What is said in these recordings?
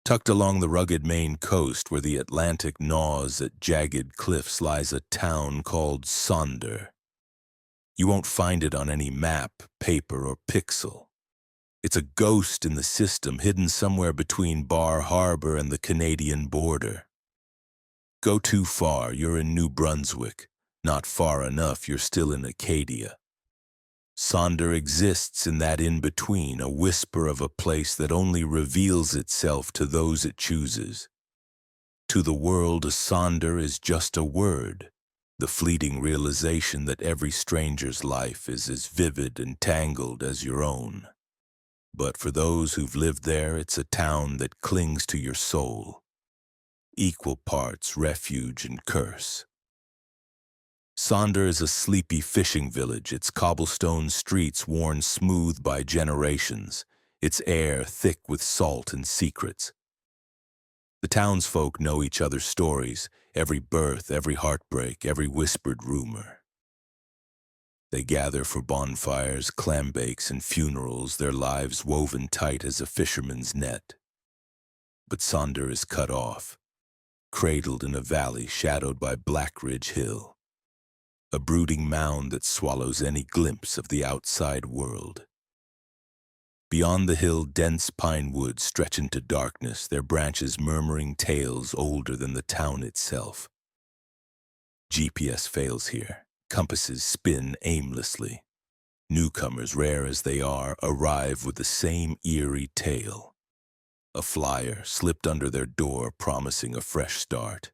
Tucked along the rugged Maine coast where the Atlantic gnaws at jagged cliffs lies a town called Sonder. You won't find it on any map, paper, or pixel. It's a ghost in the system hidden somewhere between Bar Harbor and the Canadian border. Go too far, you're in New Brunswick. Not far enough, you're still in Acadia. Sonder exists in that in-between, a whisper of a place that only reveals itself to those it chooses. To the world, a Sonder is just a word, the fleeting realization that every stranger's life is as vivid and tangled as your own. But for those who've lived there, it's a town that clings to your soul, equal parts refuge and curse. Sonder is a sleepy fishing village, its cobblestone streets worn smooth by generations, its air thick with salt and secrets. The townsfolk know each other's stories, every birth, every heartbreak, every whispered rumor. They gather for bonfires, clambakes, and funerals, their lives woven tight as a fisherman's net. But Sonder is cut off, cradled in a valley shadowed by Black Ridge Hill, a brooding mound that swallows any glimpse of the outside world. Beyond the hill, dense pine woods stretch into darkness, their branches murmuring tales older than the town itself. GPS fails here. Compasses spin aimlessly. Newcomers, rare as they are, arrive with the same eerie tale. A flyer slipped under their door promising a fresh start.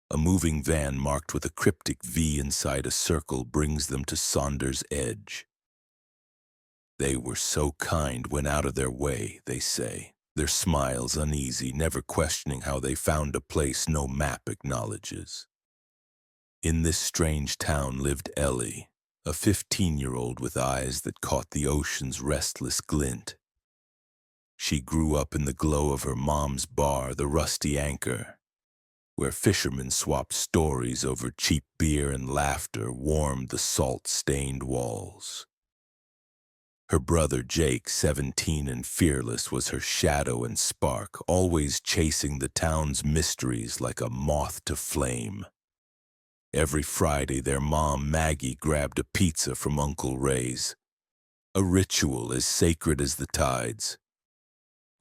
A moving van marked with a cryptic V inside a circle brings them to Sonder's edge. They were so kind, went out of their way, they say, their smiles uneasy, never questioning how they found a place no map acknowledges. In this strange town lived Ellie, a 15-year-old with eyes that caught the ocean's restless glint. She grew up in the glow of her mom's bar, the Rusty Anchor, where fishermen swapped stories over cheap beer and laughter warmed the salt-stained walls. Her brother Jake, 17 and fearless, was her shadow and spark, always chasing the town's mysteries like a moth to flame. Every Friday, their mom, Maggie, grabbed a pizza from Uncle Ray's, a ritual as sacred as the tides.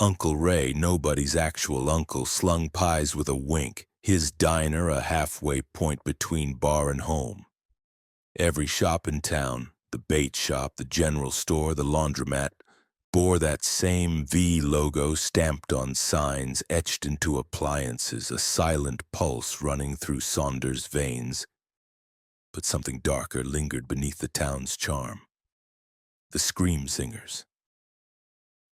Uncle Ray, nobody's actual uncle, slung pies with a wink, his diner a halfway point between bar and home. Every shop in town, the bait shop, the general store, the laundromat, bore that same V logo stamped on signs, etched into appliances, a silent pulse running through Sonder's veins. But something darker lingered beneath the town's charm. The scream singers.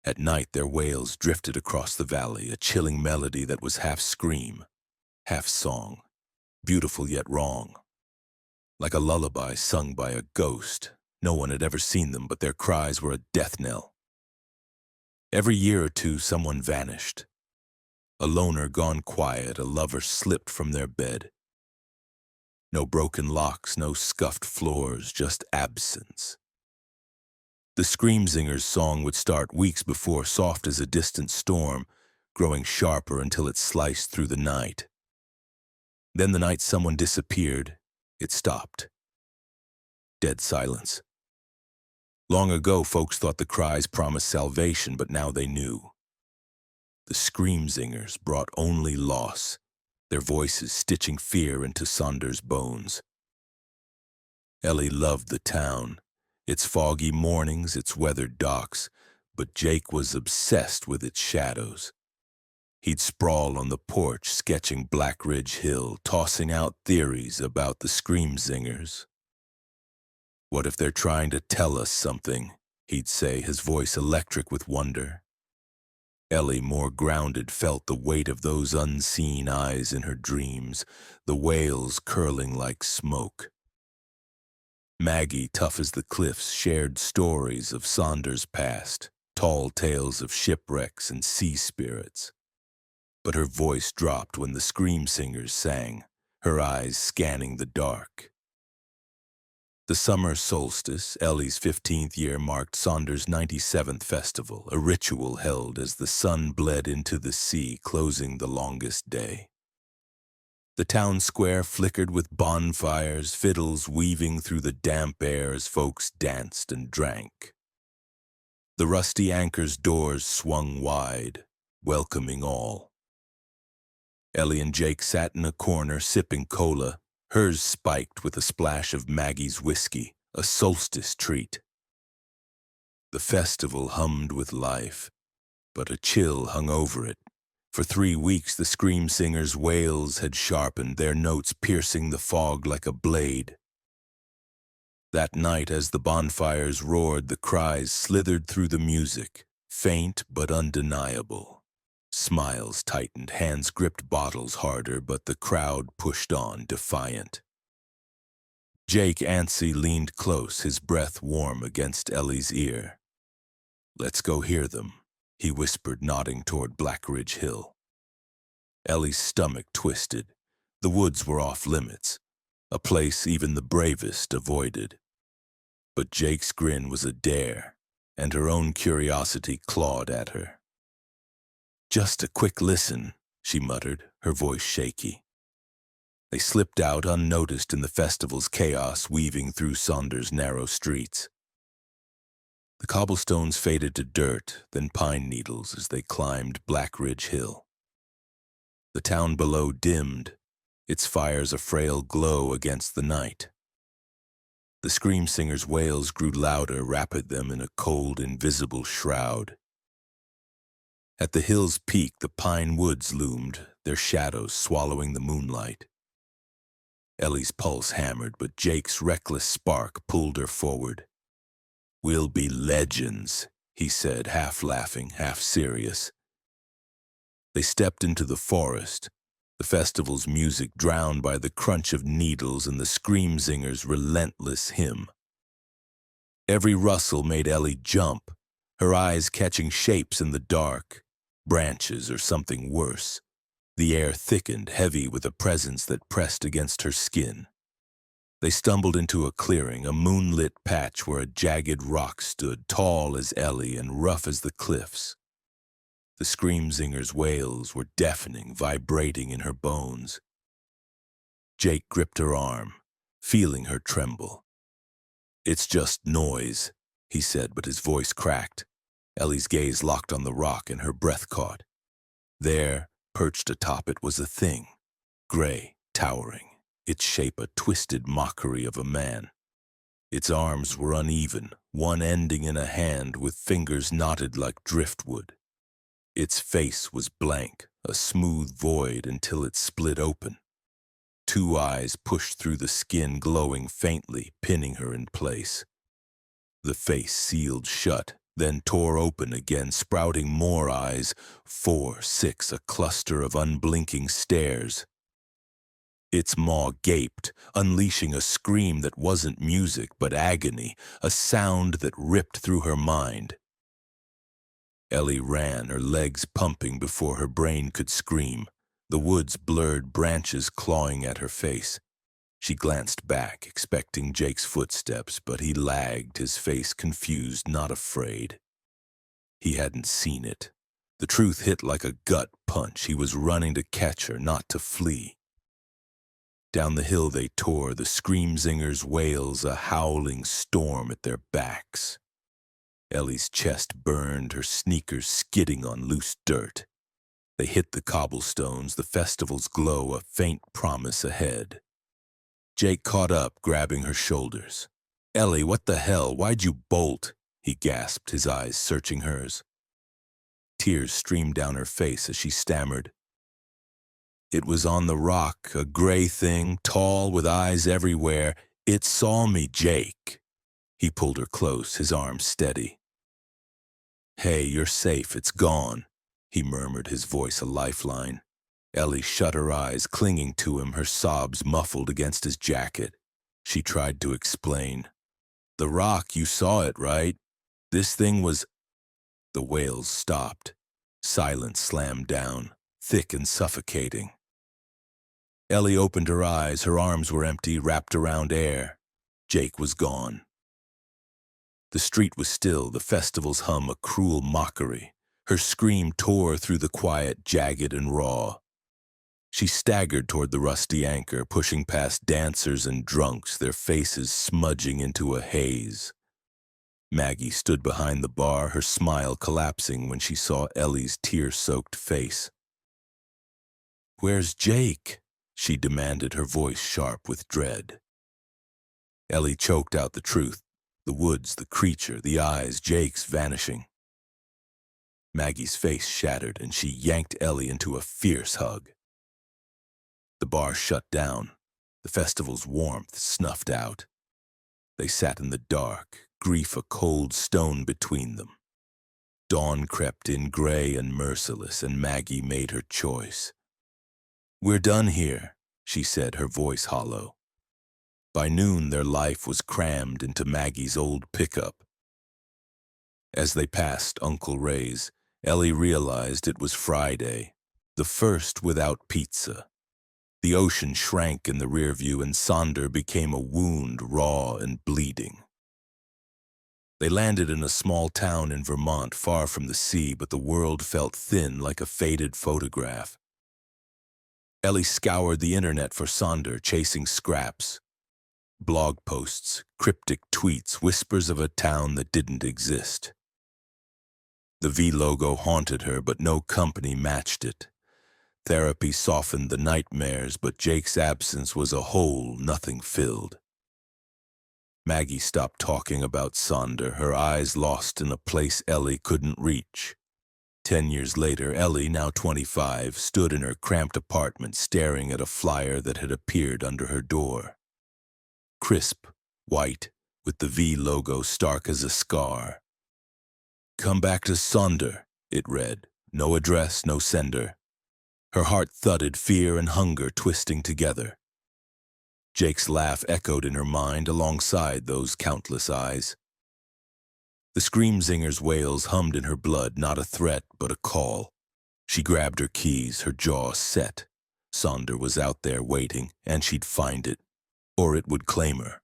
At night, their wails drifted across the valley, a chilling melody that was half scream, half song, beautiful yet wrong. Like a lullaby sung by a ghost. No one had ever seen them, but their cries were a death knell. Every year or two, someone vanished. A loner gone quiet, a lover slipped from their bed. No broken locks, no scuffed floors, just absence. The scream singer's song would start weeks before, soft as a distant storm, growing sharper until it sliced through the night. Then the night someone disappeared, it stopped. Dead silence. Long ago, folks thought the cries promised salvation, but now they knew. The scream singers brought only loss, their voices stitching fear into Sonder's bones. Ellie loved the town, its foggy mornings, its weathered docks, but Jake was obsessed with its shadows. He'd sprawl on the porch, sketching Black Ridge Hill, tossing out theories about the scream singers. What if they're trying to tell us something? He'd say, his voice electric with wonder. Ellie, more grounded, felt the weight of those unseen eyes in her dreams, the wails curling like smoke. Maggie, tough as the cliffs, shared stories of Sonder's past, tall tales of shipwrecks and sea spirits. But her voice dropped when the scream singers sang, her eyes scanning the dark. The summer solstice, Ellie's 15th year, marked Sonder's 97th festival, a ritual held as the sun bled into the sea, closing the longest day. The town square flickered with bonfires, fiddles weaving through the damp air as folks danced and drank. The rusty anchor's doors swung wide, welcoming all. Ellie and Jake sat in a corner sipping cola, hers spiked with a splash of Maggie's whiskey, a solstice treat. The festival hummed with life, but a chill hung over it. For 3 weeks the scream singers' wails had sharpened, their notes piercing the fog like a blade. That night, as the bonfires roared, the cries slithered through the music, faint but undeniable. Smiles tightened, hands gripped bottles harder, but the crowd pushed on, defiant. Jake Antsy leaned close, his breath warm against Ellie's ear. "Let's go hear them," he whispered, nodding toward Black Ridge Hill. Ellie's stomach twisted. The woods were off limits, a place even the bravest avoided. But Jake's grin was a dare, and her own curiosity clawed at her. "Just a quick listen," she muttered, her voice shaky. They slipped out unnoticed in the festival's chaos weaving through Sonder's narrow streets. The cobblestones faded to dirt, then pine needles as they climbed Black Ridge Hill. The town below dimmed, its fires a frail glow against the night. The scream singers' wails grew louder, wrapped them in a cold, invisible shroud. At the hill's peak, the pine woods loomed, their shadows swallowing the moonlight. Ellie's pulse hammered, but Jake's reckless spark pulled her forward. "We'll be legends," he said, half laughing, half serious. They stepped into the forest, the festival's music drowned by the crunch of needles and the scream singer's relentless hymn. Every rustle made Ellie jump, her eyes catching shapes in the dark, branches or something worse. The air thickened, heavy with a presence that pressed against her skin. They stumbled into a clearing, a moonlit patch where a jagged rock stood, tall as Ellie and rough as the cliffs. The scream singer's wails were deafening, vibrating in her bones. Jake gripped her arm, feeling her tremble. "It's just noise," he said, but his voice cracked. Ellie's gaze locked on the rock and her breath caught. There, perched atop it, was a thing, gray, towering, its shape a twisted mockery of a man. Its arms were uneven, one ending in a hand with fingers knotted like driftwood. Its face was blank, a smooth void until it split open. 2 eyes pushed through the skin, glowing faintly, pinning her in place. The face sealed shut, then tore open again, sprouting more eyes, 4, 6, a cluster of unblinking stares. Its maw gaped, unleashing a scream that wasn't music but agony, a sound that ripped through her mind. Ellie ran, her legs pumping before her brain could scream, the woods blurred, branches clawing at her face. She glanced back, expecting Jake's footsteps, but he lagged, his face confused, not afraid. He hadn't seen it. The truth hit like a gut punch. He was running to catch her, not to flee. Down the hill they tore, the scream singers' wails a howling storm at their backs. Ellie's chest burned, her sneakers skidding on loose dirt. They hit the cobblestones, the festival's glow a faint promise ahead. Jake caught up, grabbing her shoulders. "Ellie, what the hell? Why'd you bolt?" he gasped, his eyes searching hers. Tears streamed down her face as she stammered. "It was on the rock, a gray thing, tall with eyes everywhere. It saw me, Jake." He pulled her close, his arms steady. "Hey, you're safe, it's gone," he murmured, his voice a lifeline. Ellie shut her eyes, clinging to him, her sobs muffled against his jacket. She tried to explain. "The rock, you saw it, right? This thing was—" The wails stopped. Silence slammed down, thick and suffocating. Ellie opened her eyes, her arms were empty, wrapped around air. Jake was gone. The street was still, the festival's hum a cruel mockery. Her scream tore through the quiet, jagged and raw. She staggered toward the rusty anchor, pushing past dancers and drunks, their faces smudging into a haze. Maggie stood behind the bar, her smile collapsing when she saw Ellie's tear-soaked face. "Where's Jake?" she demanded, her voice sharp with dread. Ellie choked out the truth. The woods, the creature, the eyes, Jake's vanishing. Maggie's face shattered, and she yanked Ellie into a fierce hug. The bar shut down. The festival's warmth snuffed out. They sat in the dark, grief a cold stone between them. Dawn crept in gray and merciless, and Maggie made her choice. "We're done here," she said, her voice hollow. By noon, their life was crammed into Maggie's old pickup. As they passed Uncle Ray's, Ellie realized it was Friday, the first without pizza. The ocean shrank in the rear view, and Sonder became a wound, raw and bleeding. They landed in a small town in Vermont, far from the sea, but the world felt thin like a faded photograph. Ellie scoured the internet for Sonder, chasing scraps. Blog posts, cryptic tweets, whispers of a town that didn't exist. The V logo haunted her, but no company matched it. Therapy softened the nightmares, but Jake's absence was a hole nothing filled. Maggie stopped talking about Sonder, her eyes lost in a place Ellie couldn't reach. 10 years later, Ellie, now 25, stood in her cramped apartment staring at a flyer that had appeared under her door. Crisp, white, with the V logo stark as a scar. "Come back to Sonder," it read. No address, no sender. Her heart thudded, fear and hunger twisting together. Jake's laugh echoed in her mind alongside those countless eyes. The scream zinger's wails hummed in her blood, not a threat, but a call. She grabbed her keys, her jaw set. Sonder was out there waiting, and she'd find it, or it would claim her.